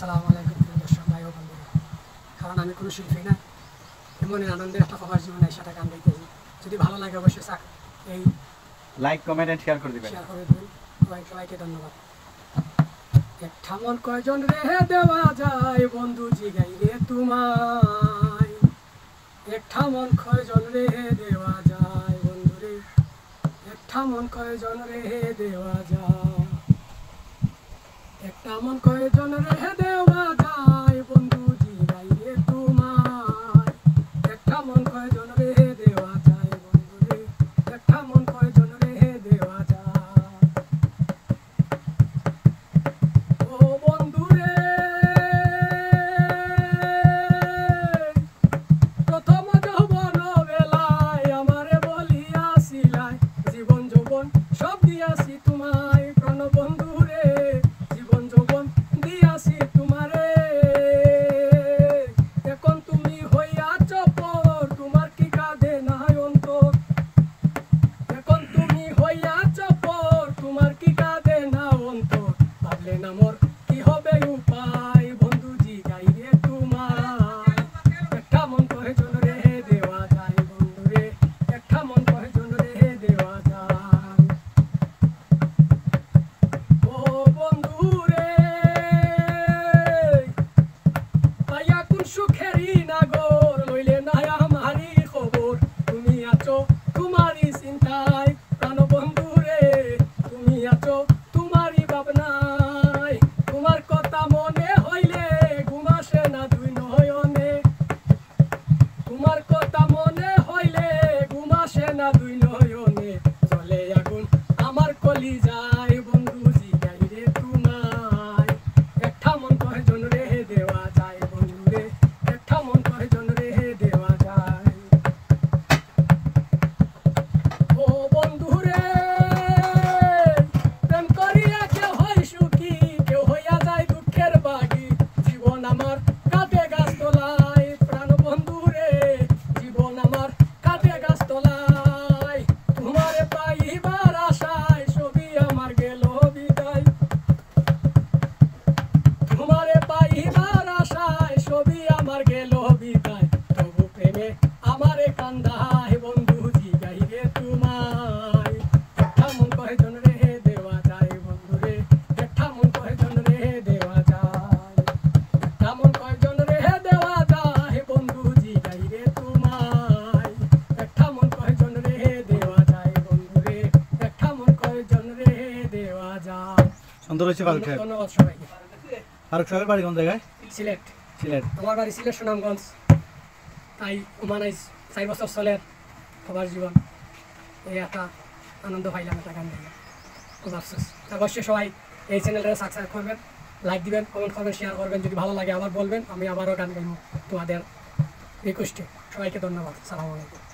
আসসালামু আলাইকুম প্রিয় দর্শক ভাই ও বন্ধুরা। কারণ আমি কোনো শিল্পী না, এমন আনন্দের একটা খবর জীবনে সেটা গান গাইতেছি। যদি ভালো লাগে অবশ্যই এই লাইক কমেন্ট এন্ড শেয়ার করে দিবেন। সবাইকে ধন্যবাদ। একটা মন কয়জন রে দেওয়া যায় বন্ধু জিগাই রে তোমায়, একটা মন কয়জন রে দেওয়া যায় বন্ধু রে, একটা মন কয়জন রে দেওয়া যায়, একটা মন কয়জন রে দেওয়া যায় বন্ধু জিগাই রে তোমায়, একটা মন কয়জন রে দেওয়া যায় বন্ধু রে, একটা মন কয়জন রে দেওয়া যায়। ও বন্ধু রে প্রথম যৌবন বেলায় আমারে বলিয়াছিলাই, জীবন যৌবন সব দিয়াছি তোমায় প্রাণ বন্ধু রে, জীবন যৌবন দিয়াছি তোমারে। এখন তুমি হইয়াছ পর, তোমার কি কাঁদে নাই অন্তর, এখন তুমি হইয়াছ পর, তোমার কি কাঁদে না অন্তর, ভাবলে না মোর কি হবে উপায় বন্ধু জিগাই রে তোমায়, একটা মন কয়জন রে দেওয়া যায় বন্ধু রে, একটা মন কয়জন রে দেওয়া যায়। ও বন্ধু রে পাইয়া কোন সুখেরই নাগর, লইলে না আমারই খবর, তুমি আছো তোমারই চিন্তায় প্রাণ বন্ধু রে, তুমি আছো তোমারই ভাবনায়, তোমার কথা মনে হইলে ঘুম আসে না দুই নয়নে, তোমার কথা মনে হইলে ঘুম আসে না দুই নয়নে, জ্বলে আগুন আমার কলিজায় বন্ধু জিগাই রে তোমায়, একটা মন কয়জন রে দেওয়া যায় বন্ধু রে, একটা মন কয়জন রে দেওয়া যায়। ও বন্ধু রে প্রেম করিয়া কেউ হয় সুখী, কেউ হইয়া যায় দুঃখের বাগি, জীবন আমার কাঁদে গাছ তলায় প্রাণ বন্ধু রে, জীবন আমার কাঁদে গাছ তলায়, তোমারে পাইবার আশায় ছবি আমার গেল বিদায়, তোমারে পাইবার আশায় ছবি আমার গেল বিদায়, তবু প্রেমে আমারে কান্দায় বন্ধু জিগাই রে তোমায়, একটা মন কয়জন রে দেওয়া যায় বন্ধু রে, একটা মন কয়জন রে দেওয়া যায়, একটা মন কয়জন রে দেওয়া যায় বন্ধু জিগাই রে তোমায়, একটা মন কয়জন রে দেওয়া যায় বন্ধু রে, একটা মন কয়জন রে দেওয়া যায়। সুন্দর হয়েছে ফারুক সাহেব। ধন্যবাদ সবাইকে। ফারুক সাহেবের বাড়ি কোন জায়গায়? সিলেট। সিলেট। আমার বাড়ি সিলেট সুনামগঞ্জ, তাই ওমানাই 4 বছর চলের খবর জীবন, এই একটা আনন্দ পাইলাম একটা গান গাইলাম, খুব আফসোস। অবশ্যই সবাই এই চ্যানেলটা সাবস্ক্রাইব করবেন, লাইক দিবেন, কমেন্ট করবেন, শেয়ার করবেন, যদি ভালো লাগে আবার বলবেন, আমি আবারও গান গাইব তোমাদের রিকোয়েস্টে। সবাইকে ধন্যবাদ। সালাম আলাইকুম।